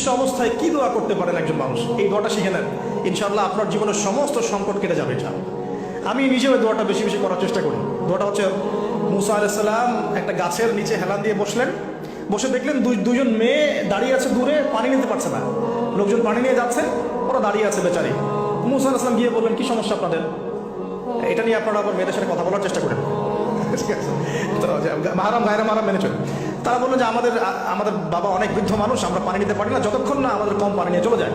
নিঃস্ব অবস্থায় কি দোয়া করতে পারেন একজন মানুষ, এই দোয়াটা শিখে নেন, ইনশাআল্লাহ আপনার জীবনের সমস্ত সংকট কেটে যাবে। এটা আমি নিজেও দোয়াটা বেশি বেশি করার চেষ্টা করি। দোয়াটা হচ্ছে, মুসা আলাইহিস সালাম একটা গাছের নিচে হেলান দিয়ে বসলেন, বসে দেখলেন দুইজন মেয়ে দাঁড়িয়ে আছে দূরে, পানি নিতে পারছে না, লোকজন পানি নিয়ে যাচ্ছে, ওরা দাঁড়িয়ে আছে বেচারি। মুসা আলাইহিস সালাম গিয়ে বললেন, কি সমস্যা আপনাদের? এটা নিয়ে আপনারা আবার মেয়েদের সাথে কথা বলার চেষ্টা করেন, ঠিক আছে? তো মাহারাম গায়রা মাহারাম মেনে চলেন। তারা বললেন যে আমাদের বাবা অনেক বৃদ্ধ মানুষ, আমরা পানি নিতে পারি না যতক্ষণ না আমাদের কম পানি নিয়ে চলে যায়।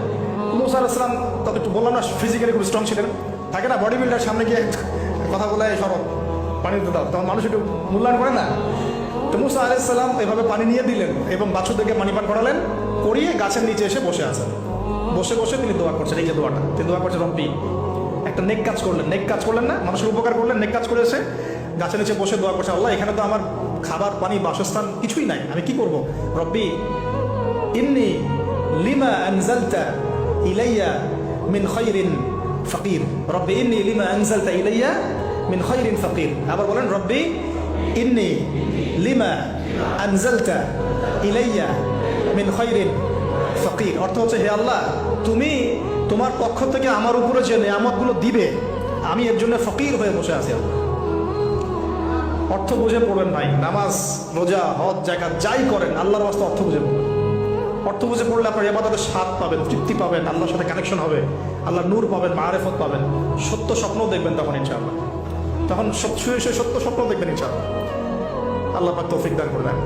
মুসা আলাইহিস সালাম তত একটু বললাম না, ফিজিক্যালি খুব স্ট্রং ছিলেন, থাকে না বডি বিল্ডার, সামনে গিয়ে কথা বলে সরব পানি দিতে দাও, তখন মানুষ একটু মূল্যায়ন করে না। তো মুসা আলাইহিস সালাম এভাবে পানি নিয়ে দিলেন এবং বাছুরদেরকে পানি পান করালেন, করিয়ে গাছের নিচে এসে বসে আছেন। বসে বসে তিনি দোয়া করছেন, এই যে দোয়াটা তিনি দোয়া করছেন, রব্বি, একটা নেক কাজ করলেন, নেক কাজ করলেন না, মানুষের উপকার করলেন, নেক কাজ করে এসে গাছের নিচে বসে দোয়া করছে, আল্লাহ এখানে তো আমার খাবার পানি বাসস্থান কিছুই নাই, আমি কি করব? রব্বি ইন্নী লিমা আনজালতা ইলাইয়া মিন খায়রিন ফাকির, রব্বি ইন্নী লিমা আনজালতা ইলাইয়া মিন খায়রিন ফাকির। আবার বলেন, রব্বি ইন্নী লিমা আনজালতা ইলাইয়া মিন খায়রিন ফাকির। অর্থ হচ্ছে, হে আল্লাহ, তুমি তোমার পক্ষ থেকে আমার উপরে যে নেয়ামতগুলো দিবে, আমি এর জন্য ফকির হয়ে বসে আছি। অর্থ বুঝে পড়বেন ভাই, নামাজ রোজা হজ জাকাত যাই করেন আল্লাহর রাস্তায় অর্থ বুঝে পড়বেন। অর্থ বুঝে পড়লে আপনার ইবাদতের স্বাদ পাবেন, তৃপ্তি পাবেন, আল্লাহর সাথে কানেকশন হবে, আল্লাহর নূর পাবেন, মাআরিফত পাবেন, সত্য স্বপ্ন দেখবেন তখন ইনশাআল্লাহ, তখন শুয়ে শুয়ে সত্য স্বপ্ন দেখবেন ইনশাআল্লাহ। আল্লাহ পাক তৌফিক দান করবেন।